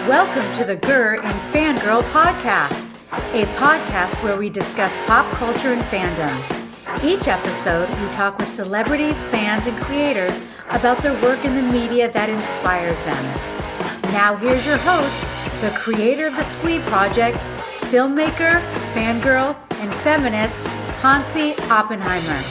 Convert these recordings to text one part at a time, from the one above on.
Welcome to the Gur and Fangirl Podcast, a podcast where we discuss pop culture and fandom. Each episode, we talk with celebrities, fans, and creators about their work in the media that inspires them. Now here's your host, the creator of the Squee Project, filmmaker, fangirl, and feminist, Hansi Oppenheimer.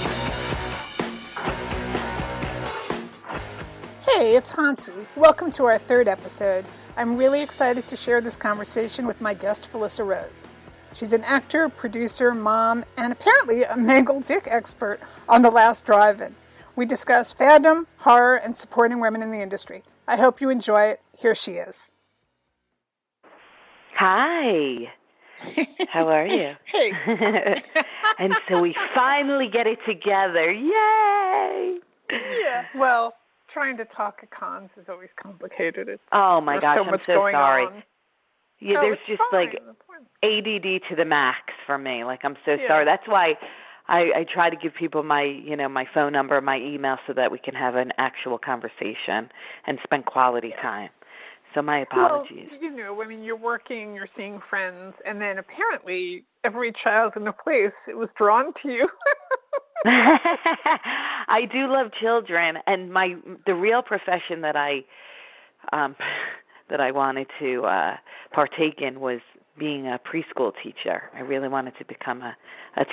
Hey, it's Hansi. Welcome to our third episode. I'm really excited to share this conversation with my guest, Felissa Rose. She's an actor, producer, mom, and apparently a mangled dick expert on The Last Drive-In. We discuss fandom, horror, and supporting women in the industry. I hope you enjoy it. Here she is. Hi. How are you? Hey. And so we finally get it together. Yay! Yeah, well, trying to talk at cons is always complicated. Oh my gosh, I'm so sorry. On. Yeah, No, there's it's just fine. like ADD to the max for me. Like, I'm so Yeah. sorry. That's why I try to give people my phone number, my email, so that we can have an actual conversation and spend quality time. So my apologies. Well, you're working, you're seeing friends, and then apparently every child in the place, it was drawn to you. I do love children, and the real profession that I wanted to partake in was being a preschool teacher. I really wanted to become a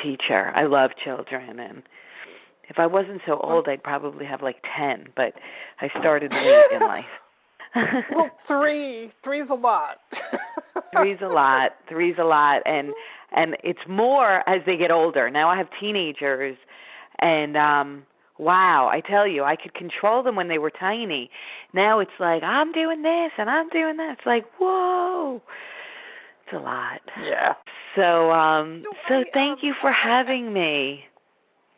teacher. I love children, and if I wasn't so old, I'd probably have like 10, but I started late in life. Well, three's a lot. Three's a lot, and it's more as they get older. Now I have teenagers, and wow, I tell you, I could control them when they were tiny. Now it's like, I'm doing this and I'm doing that. It's like, whoa, it's a lot. Yeah. So thank you for having me.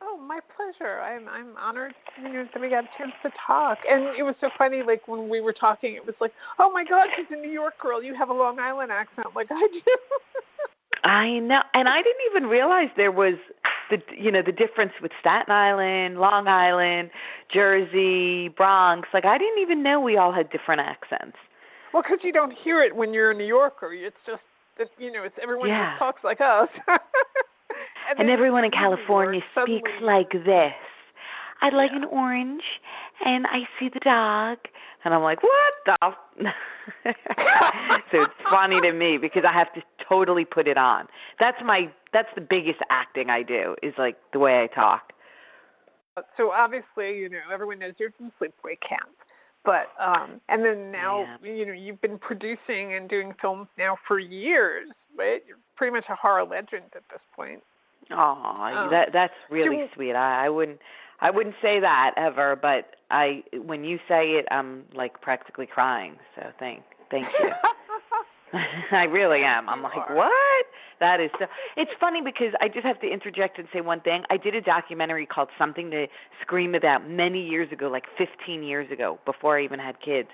Oh, my pleasure. I'm honored, that we got a chance to talk. And it was so funny, like when we were talking, it was like, oh my God, she's a New York girl. You have a Long Island accent, like I do. I know, and I didn't even realize there was the difference with Staten Island, Long Island, Jersey, Bronx. Like, I didn't even know we all had different accents. Well, because you don't hear it when you're a New Yorker. It's just that, it's everyone just talks like us. and everyone in California speaks like this. I'd like an orange, and I see the dog. And I'm like, what the? So it's funny to me because I have to totally put it on. That's the biggest acting I do, is like the way I talk. So obviously, everyone knows you're from Sleepaway Camp. But, and then now, you've been producing and doing films now for years, right? You're pretty much a horror legend at this point. Oh, that's really sweet. I wouldn't say that ever, but when you say it, I'm like practically crying. So thank you. I really am. I'm like, what? That is so. It's funny because I just have to interject and say one thing. I did a documentary called Something to Scream About many years ago, like 15 years ago, before I even had kids.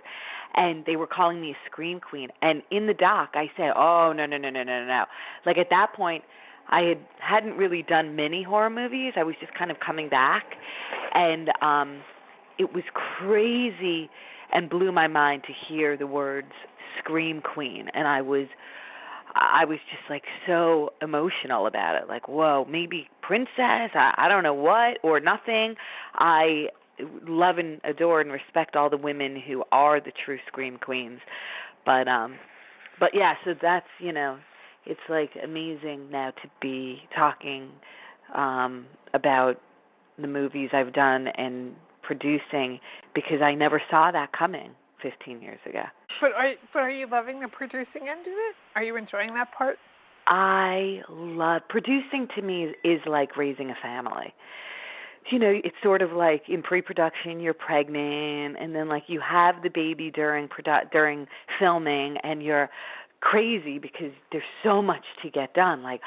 And they were calling me a scream queen. And in the doc, I said, oh, no. Like at that point, I hadn't really done many horror movies. I was just kind of coming back. And it was crazy and blew my mind to hear the words Scream Queen. And I was just like so emotional about it. Like, whoa, maybe princess, I don't know what, or nothing. I love and adore and respect all the women who are the true Scream Queens. But yeah, so that's, it's like amazing now to be talking about the movies I've done and producing, because I never saw that coming 15 years ago. But are you loving the producing end of it? Are you enjoying that part? I love producing. To me is like raising a family. It's sort of like in pre-production, you're pregnant, and then like you have the baby during filming, and you're crazy because there's so much to get done. Like,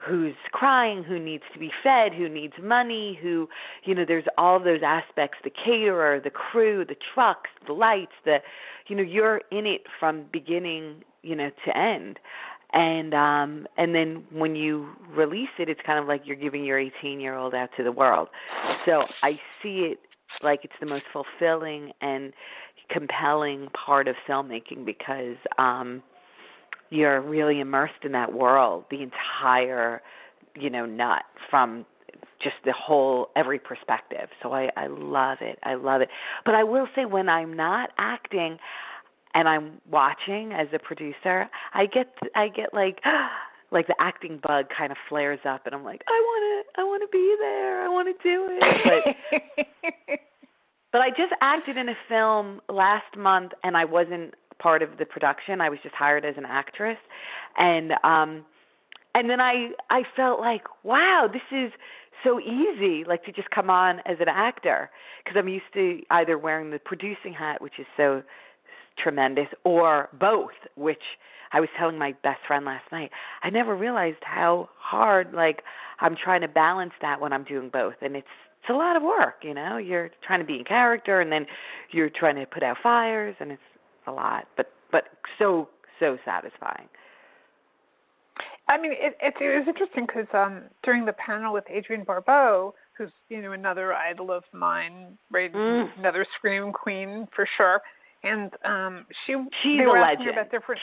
who's crying, who needs to be fed, who needs money, there's all of those aspects, the caterer, the crew, the trucks, the lights, you're in it from beginning, to end. And then when you release it, it's kind of like you're giving your 18-year-old out to the world. So I see it like it's the most fulfilling and compelling part of filmmaking because you're really immersed in that world, the entire, nut from just the whole, every perspective. So I love it. I love it. But I will say when I'm not acting and I'm watching as a producer, I get like the acting bug kind of flares up, and I'm like, I want to be there. I want to do it. But I just acted in a film last month, and I wasn't part of the production. I was just hired as an actress, and then I felt like, wow, this is so easy, like to just come on as an actor, because I'm used to either wearing the producing hat, which is so tremendous, or both, which I was telling my best friend last night. I never realized how hard, like, I'm trying to balance that when I'm doing both, and it's a lot of work, You're trying to be in character, and then you're trying to put out fires, and it's a lot, but so satisfying. I mean, it was interesting because during the panel with Adrienne Barbeau, who's another idol of mine, right? Another scream queen for sure, and she's a legend.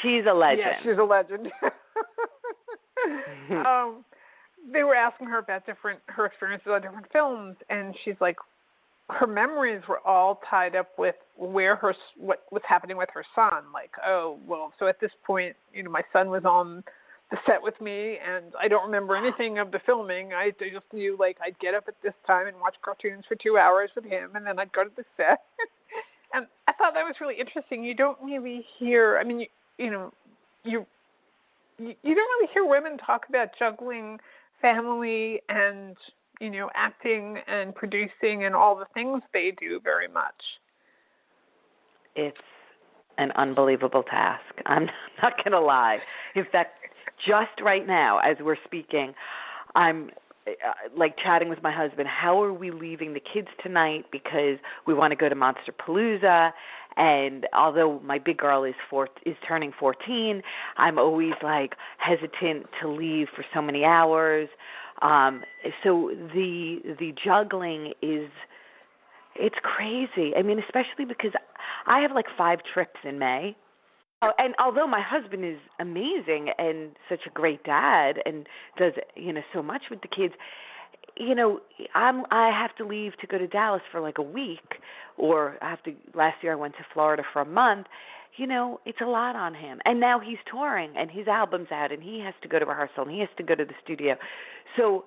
She's a legend. Yeah, she's a legend. They were asking her about her experiences on different films, and she's like, her memories were all tied up with what was happening with her son. Like, oh, well, so at this point, my son was on the set with me, and I don't remember anything of the filming. I just knew, like, I'd get up at this time and watch cartoons for 2 hours with him, and then I'd go to the set. And I thought that was really interesting. You don't really hear, I mean, you don't really hear women talk about juggling family and, acting and producing and all the things they do very much. It's an unbelievable task. I'm not going to lie. In fact, just right now, as we're speaking, I'm like chatting with my husband. How are we leaving the kids tonight? Because we want to go to Monster Palooza. And although my big girl is turning 14, I'm always like hesitant to leave for so many hours. So the juggling it's crazy. I mean, especially because I have like 5 trips in May. And although my husband is amazing and such a great dad and does, so much with the kids, I have to leave to go to Dallas for like a week, or last year I went to Florida for a month. It's a lot on him. And now he's touring and his album's out and he has to go to rehearsal and he has to go to the studio. So,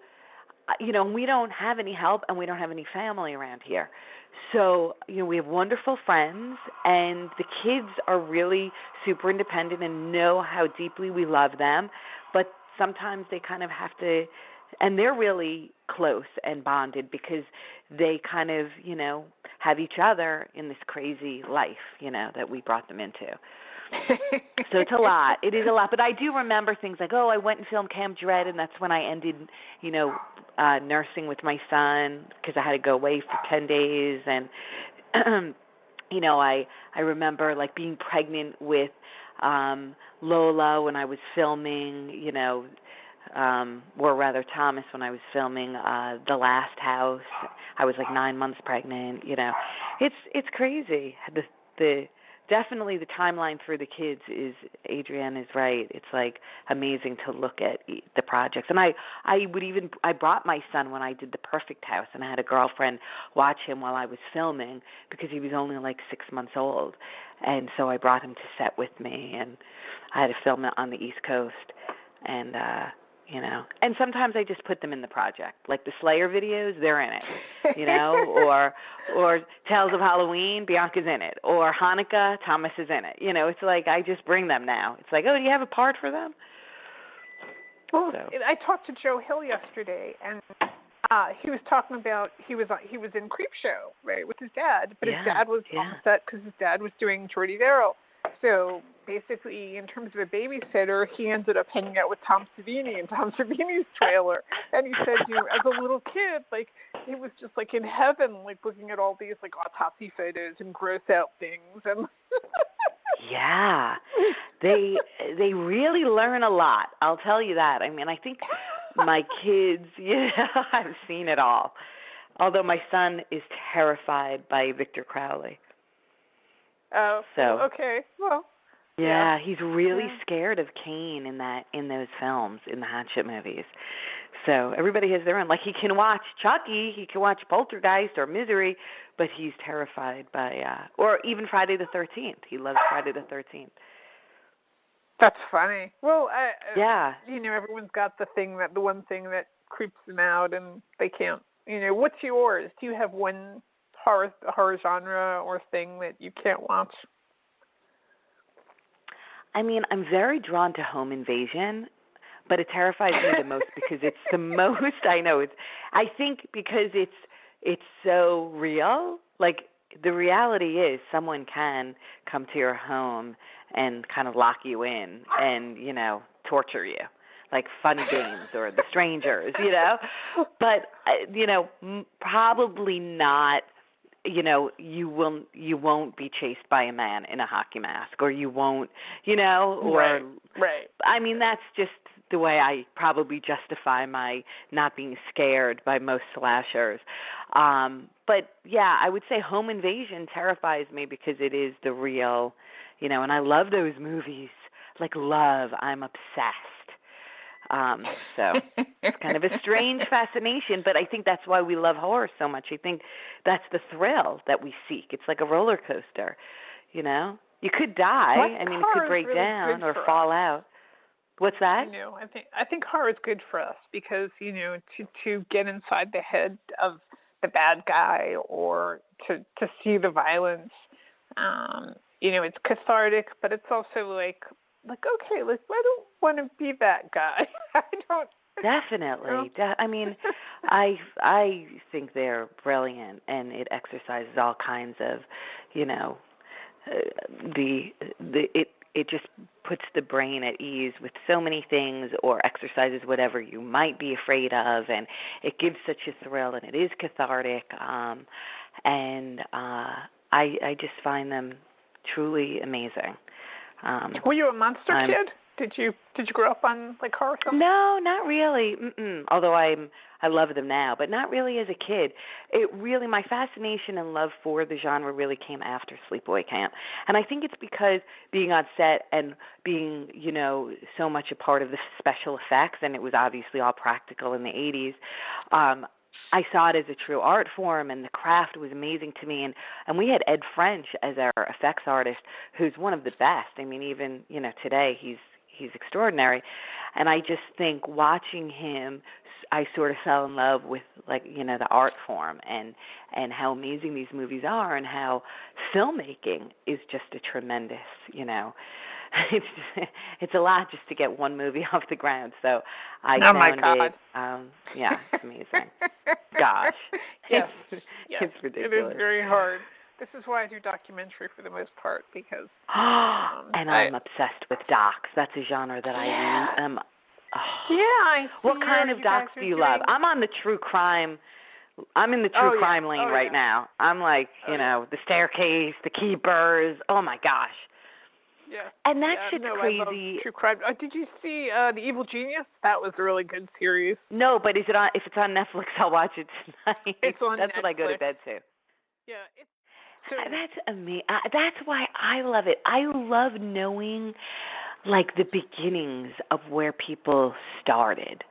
we don't have any help and we don't have any family around here. So, we have wonderful friends, and the kids are really super independent and know how deeply we love them. But sometimes they kind of have to, and they're really close and bonded because they kind of, have each other in this crazy life, that we brought them into. So it's a lot. It is a lot. But I do remember things like, I went and filmed Camp Dread, and that's when I ended, nursing with my son because I had to go away for 10 days. And, I remember, like, being pregnant with Lola when I was filming, or rather Thomas when I was filming The Last House. I was like 9 months pregnant. It's crazy. Definitely the timeline for the kids is, Adrienne is right. It's like amazing to look at the projects. And I brought my son when I did The Perfect House, and I had a girlfriend watch him while I was filming because he was only like 6 months old. And so I brought him to set with me, and I had to film it on the East Coast. And, and sometimes I just put them in the project. Like the Slayer videos, they're in it, or Tales of Halloween, Bianca's in it, or Hanukkah, Thomas is in it. It's like I just bring them now. It's like, do you have a part for them? Well, so. I talked to Joe Hill yesterday, and he was talking about he was in Creepshow, right, with his dad, but his dad was on the set because his dad was doing Jordy Verrill. So basically, in terms of a babysitter, he ended up hanging out with Tom Savini in Tom Savini's trailer. And he said, as a little kid, like, he was just like in heaven, like looking at all these like autopsy photos and gross out things. And yeah, they really learn a lot. I'll tell you that. I mean, I think my kids, I've seen it all. Although my son is terrified by Victor Crowley. Oh, so okay. Well, yeah, he's really scared of Kane in those films, in the Hatchet movies. So everybody has their own. Like, he can watch Chucky, he can watch Poltergeist or Misery, but he's terrified by, or even Friday the 13th. He loves Friday the 13th. That's funny. Well, yeah. Everyone's got the one thing that creeps them out, and they can't. What's yours? Do you have one horror genre or thing that you can't watch? I mean, I'm very drawn to Home Invasion, but it terrifies me the most because it's the most. I know I think because it's so real. Like, the reality is, someone can come to your home and kind of lock you in and torture you, like Funny Games or The Strangers, But probably not. You won't be chased by a man in a hockey mask, or you won't, or right. I mean, that's just the way I probably justify my not being scared by most slashers. But yeah, I would say Home Invasion terrifies me because it is the real, and I love those movies. Like, I'm obsessed. So it's kind of a strange fascination, but I think that's why we love horror so much. I think that's the thrill that we seek. It's like a roller coaster, You could die. I mean, it could break really down or fall out. What's that? I think horror is good for us because, to get inside the head of the bad guy or to see the violence, it's cathartic, but it's also like, okay, I don't want to be that guy. I don't. Definitely. I mean, I think they're brilliant, and it exercises all kinds of, it just puts the brain at ease with so many things, or exercises whatever you might be afraid of, and it gives such a thrill, and it is cathartic, and I just find them truly amazing. Were you a monster kid? Did you grow up on horror films? No, not really. Although I love them now, but not really as a kid. My fascination and love for the genre really came after Sleepaway Camp, and I think it's because being on set and being so much a part of the special effects, and it was obviously all practical in the 80s. I saw it as a true art form, and the craft was amazing to me. And we had Ed French as our effects artist, who's one of the best. I mean, even today he's extraordinary. And I just think watching him, I sort of fell in love with the art form and how amazing these movies are, and how filmmaking is just a tremendous, it's a lot just to get one movie off the ground. So I found it. It's amazing. Gosh. Yes. It's ridiculous. It is very hard. This is why I do documentary for the most part, because and I'm obsessed with docs. That's a genre that I am. What kind of docs do you love? I'm on the true crime. I'm in the true crime lane right now. I'm like, The Staircase, The Keepers. Oh my gosh. Yeah. And that shit's crazy. I love true crime. Did you see The Evil Genius? That was a really good series. No, but if it's on Netflix, I'll watch it tonight. It's on That's Netflix. what I go to bed to. Yeah. That's amazing. That's why I love it. I love knowing, the beginnings of where people started.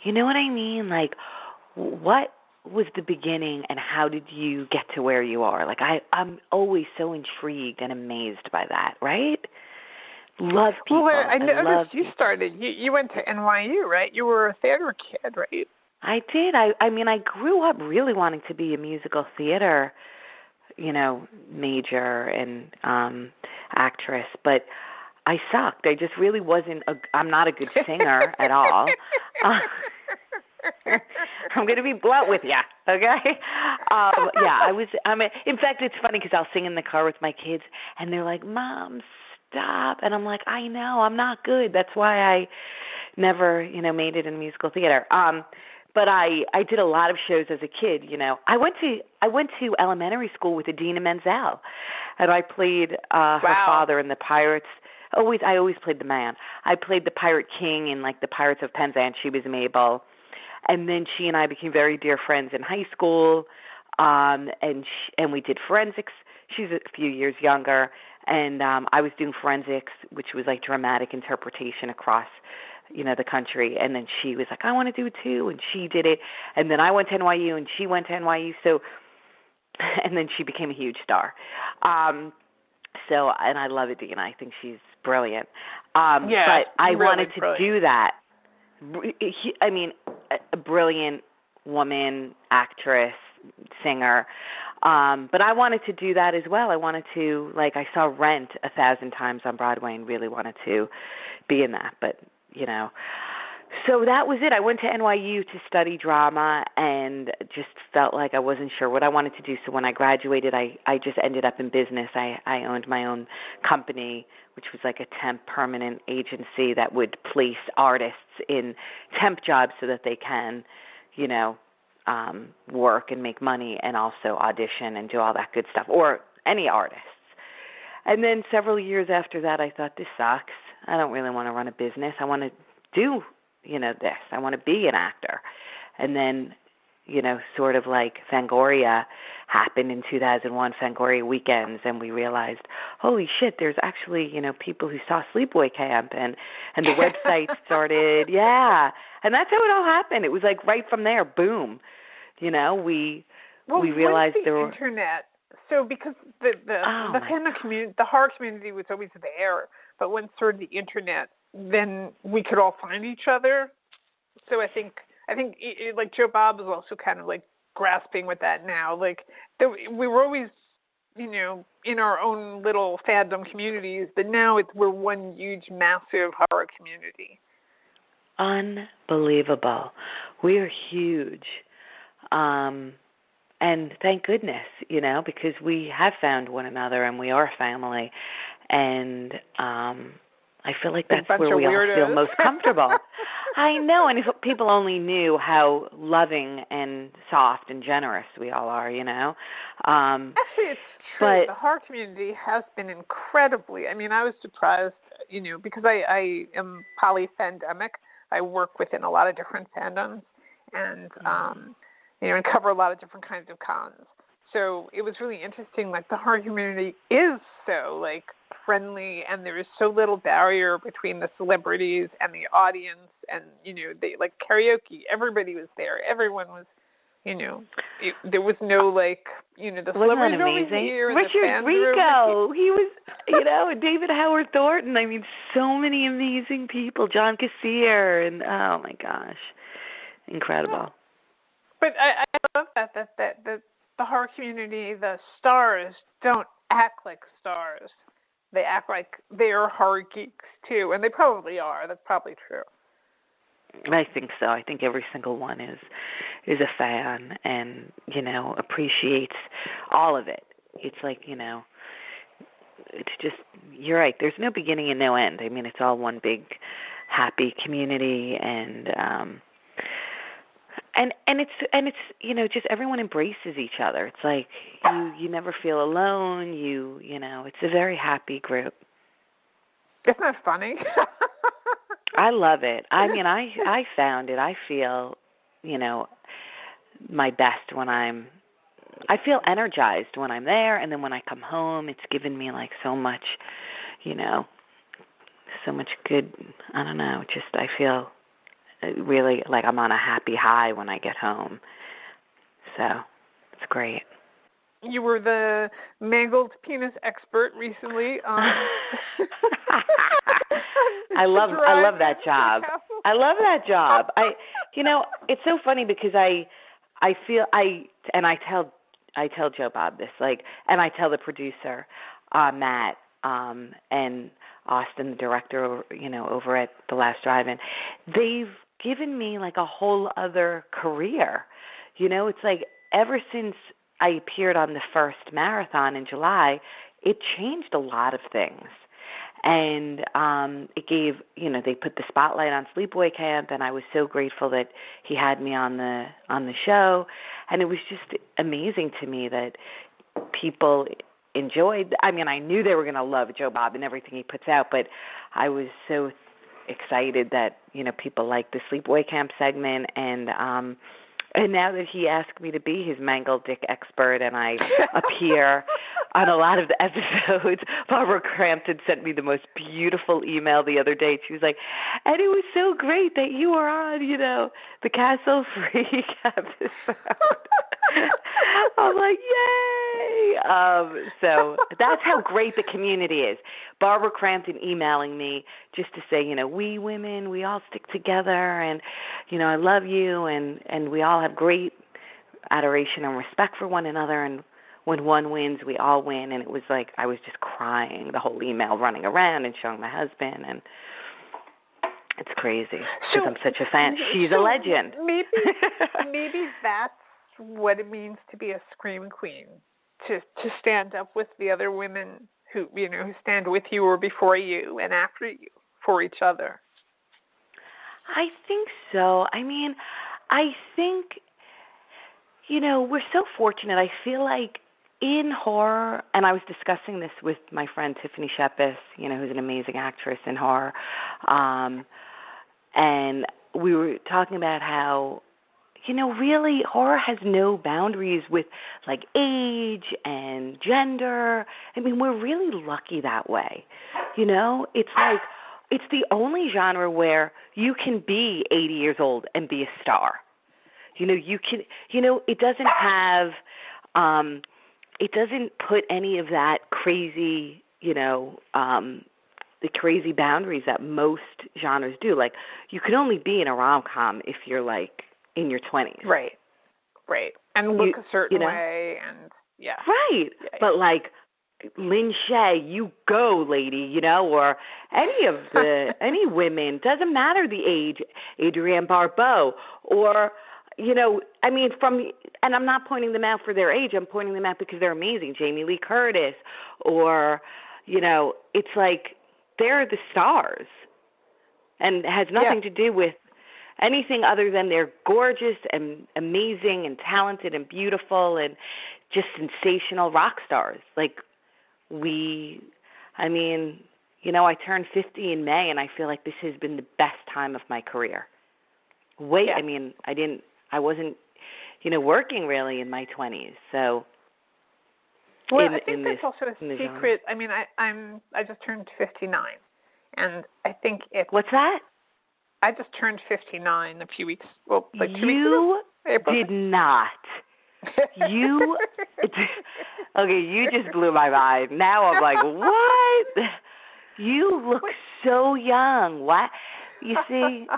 You know what I mean? What was the beginning, and how did you get to where you are? I'm always so intrigued and amazed by that, right? Love people. Well, I noticed you started. You went to NYU, right? You were a theater kid, right? I did. I mean, I grew up really wanting to be a musical theater, major and actress, but I sucked. I just really wasn't. I'm not a good singer at all. I'm going to be blunt with you, okay? I was. In fact, it's funny because I'll sing in the car with my kids, and they're like, "Mom, stop!" And I'm like, "I know, I'm not good. That's why I never, made it in musical theater." But I did a lot of shows as a kid. I went to elementary school with Idina Menzel, and I played her father in the Pirates. I always played the man. I played the Pirate King in the Pirates of Penzance. She was Mabel. And then she and I became very dear friends in high school, and we did forensics she's a few years younger, and I was doing forensics, which was like dramatic interpretation across, the country. And then she was like, I want to do it too, and she did it. And then I went to NYU, and she went to NYU. So, and then she became a huge star. And I love it, and I think she's brilliant. But I really wanted to brilliant. do that. I mean, a brilliant woman, actress, singer. But I wanted to do that as well. I wanted to, I saw Rent 1,000 times on Broadway and really wanted to be in that. But, so that was it. I went to NYU to study drama and just felt like I wasn't sure what I wanted to do. So when I graduated, I just ended up in business. I owned my own company, which was like a temp permanent agency that would place artists in temp jobs so that they can, work and make money and also audition and do all that good stuff, or any artists. And then several years after that, I thought, this sucks. I don't really want to run a business. I want to do, this. I want to be an actor. And then, sort of like Fangoria happened in 2001, Fangoria weekends, and we realized, holy shit, there's actually, people who saw Sleepaway Camp, and the website started, and that's how it all happened. It was like right from there, boom. We realized there were internet. So because the fandom community, the horror community was always there, but when sort of the internet, then we could all find each other. So I think like Joe Bob is also kind of like grasping with that now. Like we were always, in our own little fandom communities, but now we're one huge, massive horror community. Unbelievable. We are huge. And thank goodness, because we have found one another and we are a family. And I feel like that's where we all feel most comfortable. I know, and if people only knew how loving and soft and generous we all are, Actually, it's true. The horror community has been incredibly, I was surprised, because I am polyfandemic. I work within a lot of different fandoms and, and cover a lot of different kinds of cons. So it was really interesting, the horror community is so, friendly, and there is so little barrier between the celebrities and the audience, and, they, karaoke, everybody was there. Everyone was, there was no, the celebrities over here. Richard Rico, he was, David Howard Thornton. So many amazing people. John Cassier, and, oh, my gosh, incredible. But I love that the horror community, the stars don't act like stars. They act like they're horror geeks too, and they probably are. That's probably true. I think so. I think every single one is a fan and, appreciates all of it. It's like, it's just, you're right. There's no beginning and no end. It's all one big happy community, and it's just everyone embraces each other. It's like you never feel alone. It's a very happy group. Isn't that funny? I love it. I found it. I feel, my best when I feel energized when I'm there, and then when I come home, it's given me so much, so much good. I don't know. Just I feel really like I'm on a happy high when I get home. So it's great. You were the mangled penis expert recently. I love that job. I love that job. It's so funny because I tell Joe Bob this, and I tell the producer, Matt, and Austin, the director, over at The Last Drive-In. They've given me a whole other career. It's ever since I appeared on the first marathon in July, it changed a lot of things. And it gave, they put the spotlight on Sleepaway Camp, and I was so grateful that he had me on the show. And it was just amazing to me that people enjoyed. I knew they were going to love Joe Bob and everything he puts out, but I was so excited that, people liked the Sleepaway Camp segment, and And now that he asked me to be his mangled dick expert and I appear on a lot of the episodes, Barbara Crampton sent me the most beautiful email the other day. She was like, and it was so great that you were on, the Castle Freak episode. I'm like, yay! So that's how great the community is. Barbara Crampton emailing me just to say, we women, we all stick together, and, I love you, and we all have great adoration and respect for one another, and when one wins, we all win. And it was like I was just crying the whole email, running around and showing my husband, and it's crazy because I'm such a fan. She's a legend. Maybe that's what it means to be a scream queen, to stand up with the other women who who stand with you or before you and after you for each other. I think so. I mean, I think, we're so fortunate. I feel like in horror, and I was discussing this with my friend Tiffany Shepis, who's an amazing actress in horror, and we were talking about how, really horror has no boundaries with, like, age and gender. I mean, we're really lucky that way. It's like, it's the only genre where you can be 80 years old and be a star. You can, it doesn't have, it doesn't put any of that crazy, the crazy boundaries that most genres do. Like, you can only be in a rom-com if you're, like, in your 20s. Right. And look a certain way, and, yeah. Right. Yeah. But, like, Lynn Shay, you go, lady, or any women, doesn't matter the age, Adrienne Barbeau, or, and I'm not pointing them out for their age, I'm pointing them out because they're amazing, Jamie Lee Curtis, or, it's like they're the stars, and it has nothing to do with anything other than they're gorgeous and amazing and talented and beautiful and just sensational rock stars. Like, I turned 50 in May, and I feel like this has been the best time of my career. I wasn't, working really in my 20s. So, I think that's also a secret. I mean, I just turned 59, and I think it's... What's that? I just turned 59 a few weeks, 2 weeks ago. You did not. You just blew my mind. Now I'm like, what? You look so young. What? You see,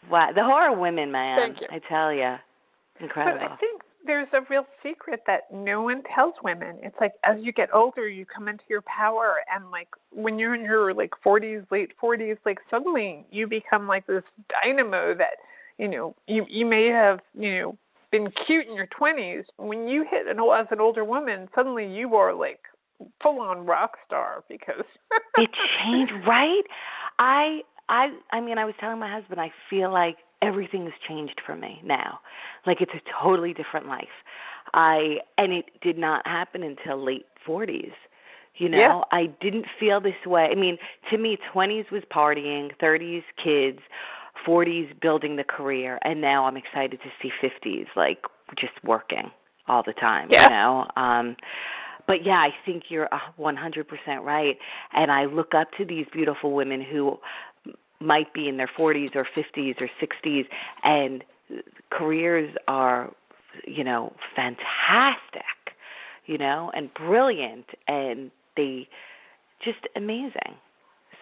what? The horror women, man. Thank you. I tell you, incredible. But I think there's a real secret that no one tells women. It's like, as you get older, you come into your power, and like when you're in your like 40s, late 40s, like suddenly you become like this dynamo that you may have been cute in your 20s. When you hit as an older woman, suddenly you are like full-on rock star because it changed, right? I was telling my husband, I feel like everything has changed for me now. Like, it's a totally different life. And it did not happen until late 40s. Yeah. I didn't feel this way. I mean, to me, 20s was partying, 30s kids, 40s building the career, and now I'm excited to see 50s, like, just working all the time, But yeah, I think you're 100% right. And I look up to these beautiful women who might be in their 40s or 50s or 60s, and careers are, fantastic, and brilliant, and they just amazing.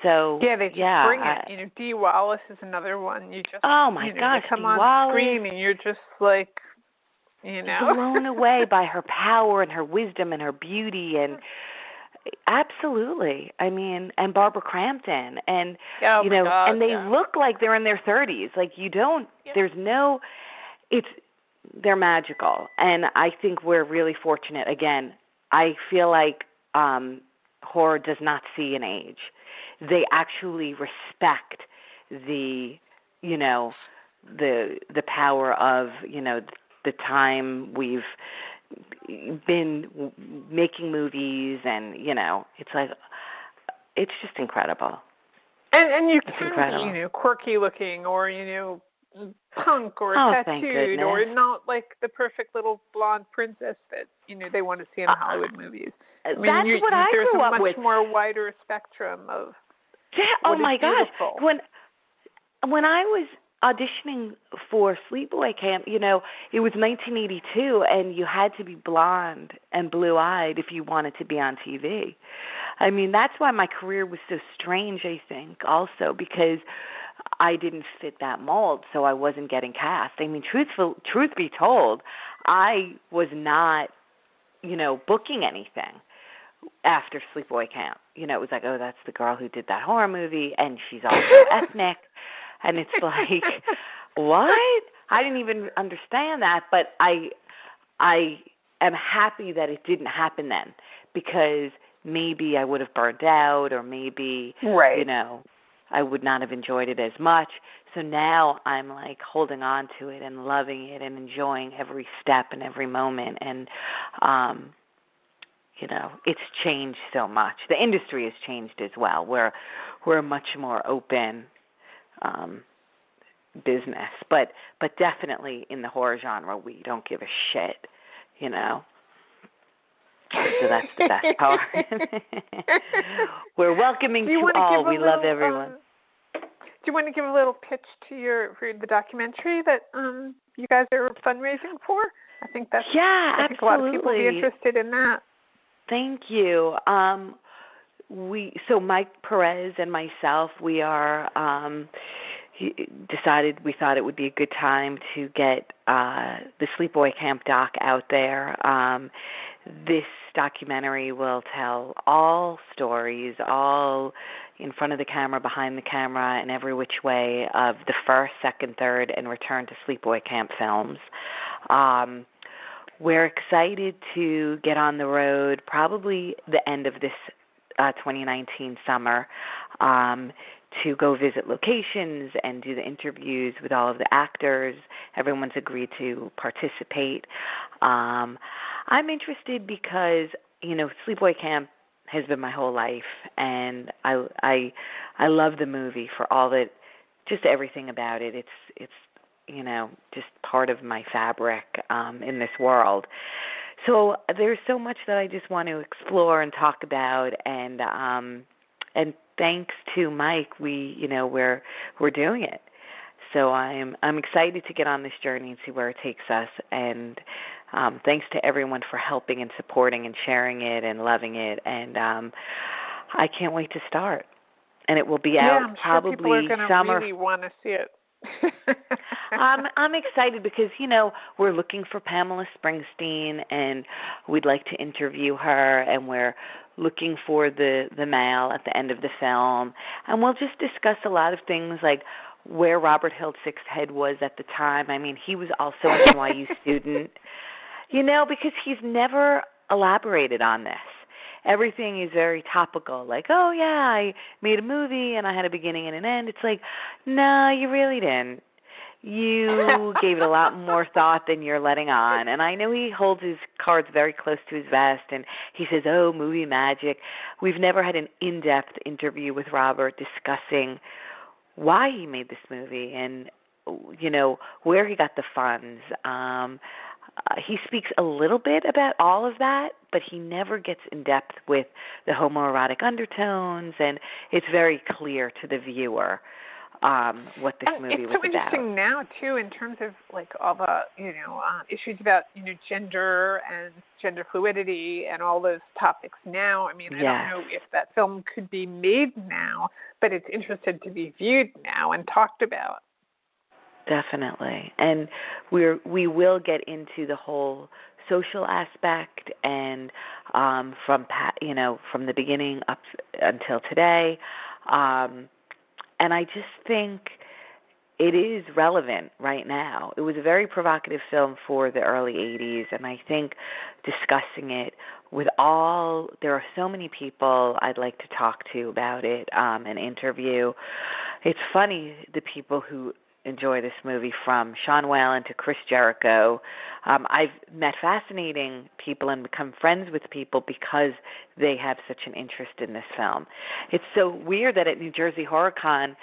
So they just bring it. Dee Wallace is another one. You just gosh, come Dee on Wallace, screen and you're just like, blown away by her power and her wisdom and her beauty, and absolutely. I mean, and Barbara Crampton, and and they look like they're in their 30s. Like, there's no, they're magical, and I think we're really fortunate. Again, I feel like horror does not see an age. They actually respect the power of the time we've been making movies, and it's like, it's just incredible. And you can be quirky looking, or punk or tattooed or not like the perfect little blonde princess that, they want to see in Hollywood movies. I mean, that's what I grew up with. There's a much more wider spectrum of oh my gosh. Beautiful. When I was auditioning for Sleepaway Camp, it was 1982, and you had to be blonde and blue-eyed if you wanted to be on TV. I mean, that's why my career was so strange, I think, also, because I didn't fit that mold, so I wasn't getting cast. I mean, truth be told, I was not, booking anything after Sleepaway Camp. It was like, oh, that's the girl who did that horror movie, and she's also ethnic. And it's like, what? I didn't even understand that, but I am happy that it didn't happen then, because maybe I would have burned out, or maybe, I would not have enjoyed it as much. So now I'm like holding on to it and loving it and enjoying every step and every moment. And, it's changed so much. The industry has changed as well. We're a much more open business, but definitely in the horror genre, we don't give a shit, So that's the best part. We're welcoming to all. We love everyone. Do you want to give a little pitch to for the documentary that you guys are fundraising for? I think that's I think a lot of people will be interested in that. Thank you. So Mike Perez and myself, we are decided we thought it would be a good time to get the Sleepaway Camp doc out there. This documentary will tell all stories, all in front of the camera, behind the camera, and every which way of the first, second, third, and Return to Sleepaway Camp films. We're excited to get on the road probably the end of this 2019 summer to go visit locations and do the interviews with all of the actors. Everyone's agreed to participate. I'm interested because, Sleepaway Camp has been my whole life, and I love the movie for all that, just everything about it. It's just part of my fabric in this world. So there's so much that I just want to explore and talk about, and thanks to Mike, we're doing it. So I'm excited to get on this journey and see where it takes us, and thanks to everyone for helping and supporting and sharing it and loving it, and I can't wait to start. And it will be out I'm probably sure people are going to really want to see it. I'm excited because, we're looking for Pamela Springsteen, and we'd like to interview her, and we're looking for the male at the end of the film. And we'll just discuss a lot of things like where Robert Hiltzich's head was at the time. I mean, he was also an NYU student, because he's never elaborated on this. Everything is very topical, like, oh, yeah, I made a movie and I had a beginning and an end. It's like, no, you really didn't. You gave it a lot more thought than you're letting on. And I know he holds his cards very close to his vest, and he says, oh, movie magic. We've never had an in-depth interview with Robert discussing why he made this movie and, where he got the funds. He speaks a little bit about all of that, but he never gets in depth with the homoerotic undertones, and it's very clear to the viewer what this movie was about. It's so interesting now, too, in terms of like all the issues about gender and gender fluidity and all those topics now. I mean, I don't know if that film could be made now, but it's interested to be viewed now and talked about. Definitely, and we will get into the whole social aspect, and from the beginning up until today, and I just think it is relevant right now. It was a very provocative film for the early 80s, and I think discussing it with there are so many people I'd like to talk to about it and interview. It's funny, the people who enjoy this movie, from Sean Whalen to Chris Jericho. I've met fascinating people and become friends with people because they have such an interest in this film. It's so weird that at New Jersey HorrorCon,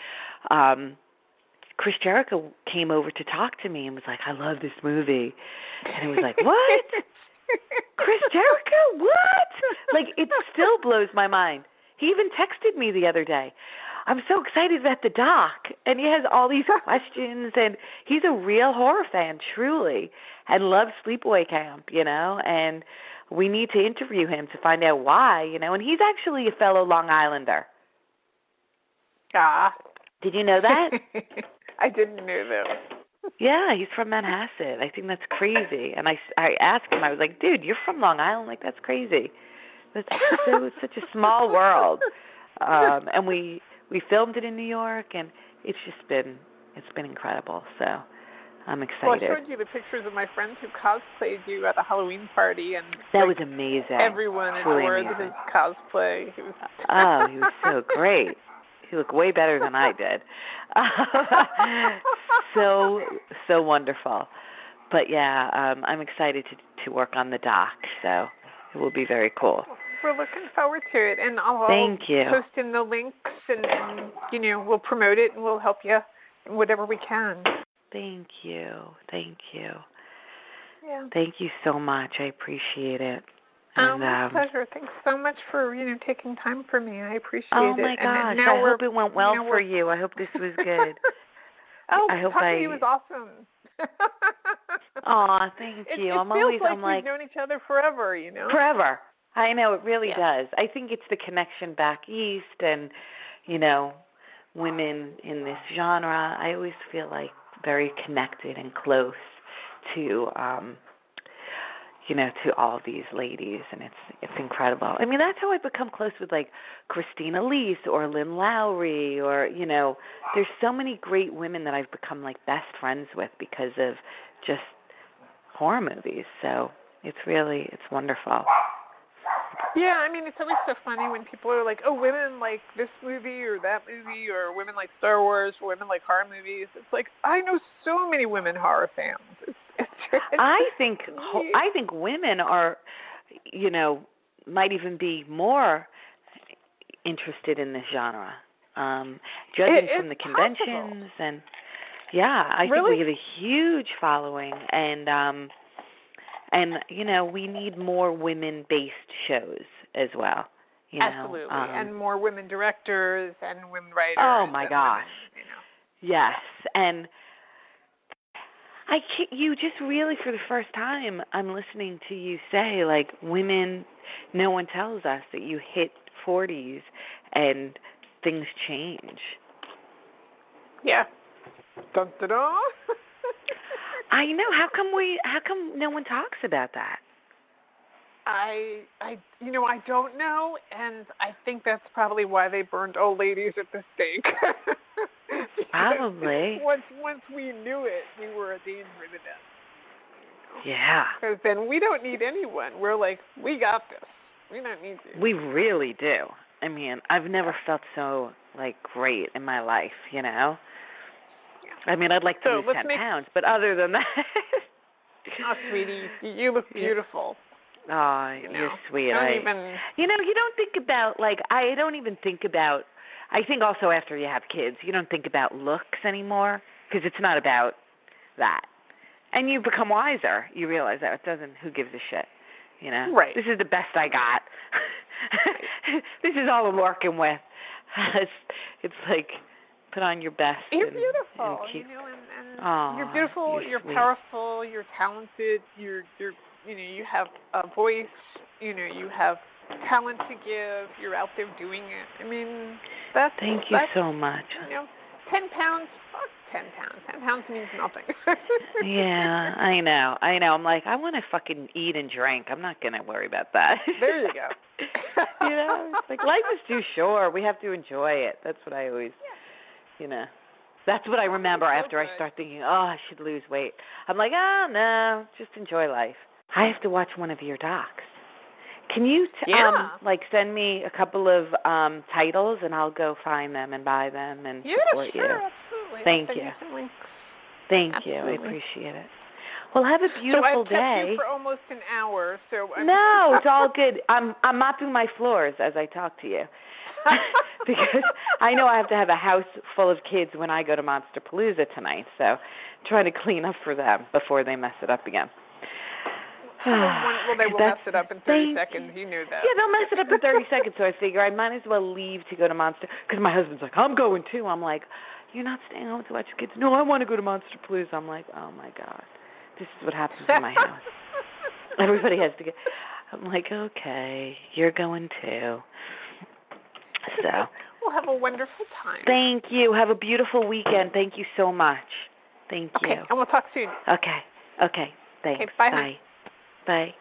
Chris Jericho came over to talk to me and was like, I love this movie. And it was like, what? Chris Jericho? What? Like, it still blows my mind. He even texted me the other day. I'm so excited about the doc. And he has all these questions. And he's a real horror fan, truly, and loves Sleepaway Camp, and we need to interview him to find out why, and he's actually a fellow Long Islander. Ah. Did you know that? I didn't know that. Yeah, he's from Manhasset. I think that's crazy. And I asked him, I was like, dude, you're from Long Island? Like, that's crazy. It's such a small world. And we filmed it in New York, and it's been incredible. So I'm excited. Well, I showed you the pictures of my friends who cosplayed you at the Halloween party, and that was amazing. Everyone adored his cosplay. He was so great. He looked way better than I did. So wonderful. But yeah, I'm excited to work on the doc, so it will be very cool. We're looking forward to it, and I'll Thank you. post in the links, and we'll promote it, and we'll help you in whatever we can. Thank you. Yeah. Thank you so much. I appreciate it. My pleasure. Thanks so much for taking time for me. I appreciate it. Oh my gosh! I hope it went well for you. I hope this was good. I hope talking to you was awesome. Aw, thank you. It feels like we've known each other forever. Forever. I know, it really does. I think it's the connection back east, and women in this genre. I always feel like very connected and close to to all these ladies, and it's incredible. I mean, that's how I become close with like Christina Lease or Lynn Lowry, or there's so many great women that I've become like best friends with because of just horror movies. So it's wonderful. Yeah, I mean, it's always so funny when people are like, oh, women like this movie or that movie, or women like Star Wars, or women like horror movies. It's like, I know so many women horror fans. I think women are, might even be more interested in this genre, judging from the conventions. Possible. And I think we have a huge following, and we need more women-based shows as well. Absolutely, and more women directors and women writers. Oh my gosh! Yes, and you just really, for the first time, I'm listening to you say, like, women, no one tells us that you hit 40s and things change. Yeah. Dun, dun, dun. I know. How come no one talks about that? I don't know, and I think that's probably why they burned old ladies at the stake. Probably. Once we knew it, we were a danger to them. Yeah. Because then we don't need anyone. We're like, we got this. We don't need you. We really do. I mean, I've never felt so, great in my life, Yeah. I mean, I'd like to lose 10 pounds, but other than that. Oh, sweetie, you look beautiful. Oh, you're sweet. You don't think about, I don't even think about, I think also after you have kids, you don't think about looks anymore, because it's not about that. And you become wiser. You realize that who gives a shit, Right. This is the best I got. This is all I'm working with. It's like, put on your best. You're and, beautiful, and you're beautiful, you're powerful, you're talented, you have a voice, you have talent to give, you're out there doing it. I mean, Thank you so much. 10 pounds, fuck 10 pounds. 10 pounds means nothing. Yeah, I know. I'm like, I want to fucking eat and drink. I'm not going to worry about that. There you go. It's like, life is too short. We have to enjoy it. That's what I always, that's what I remember after I start thinking, I should lose weight. I'm like, no, just enjoy life. I have to watch one of your docs. Can you send me a couple of titles, and I'll go find them and buy them and support you. Absolutely. Thank you. Thank you. I appreciate it. Well, have a beautiful day. So I've kept you for almost an hour. No, it's all good. I'm mopping my floors as I talk to you. Because I know I have to have a house full of kids when I go to Monsterpalooza tonight, so trying to clean up for them before they mess it up again. Well, they will mess it up in 30 seconds. You knew that. Yeah, they'll mess it up in 30 seconds, so I figure I might as well leave to go to Monster, because my husband's like, I'm going too. I'm like, you're not staying home to watch the kids? No, I want to go to Monsterpalooza. I'm like, oh my God, this is what happens in my house. Everybody has to go. I'm like, okay, you're going too. So we'll have a wonderful time. Thank you. Have a beautiful weekend. Thank you so much. Thank you. Okay, and we'll talk soon. Okay. Thanks. Okay, bye. Bye.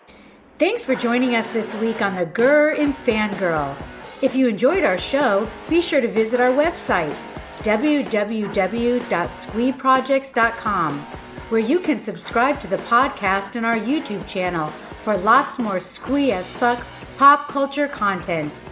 Thanks for joining us this week on the Grr and Fangirl. If you enjoyed our show, be sure to visit our website, www.squeeprojects.com, where you can subscribe to the podcast and our YouTube channel for lots more Squee as fuck pop culture content.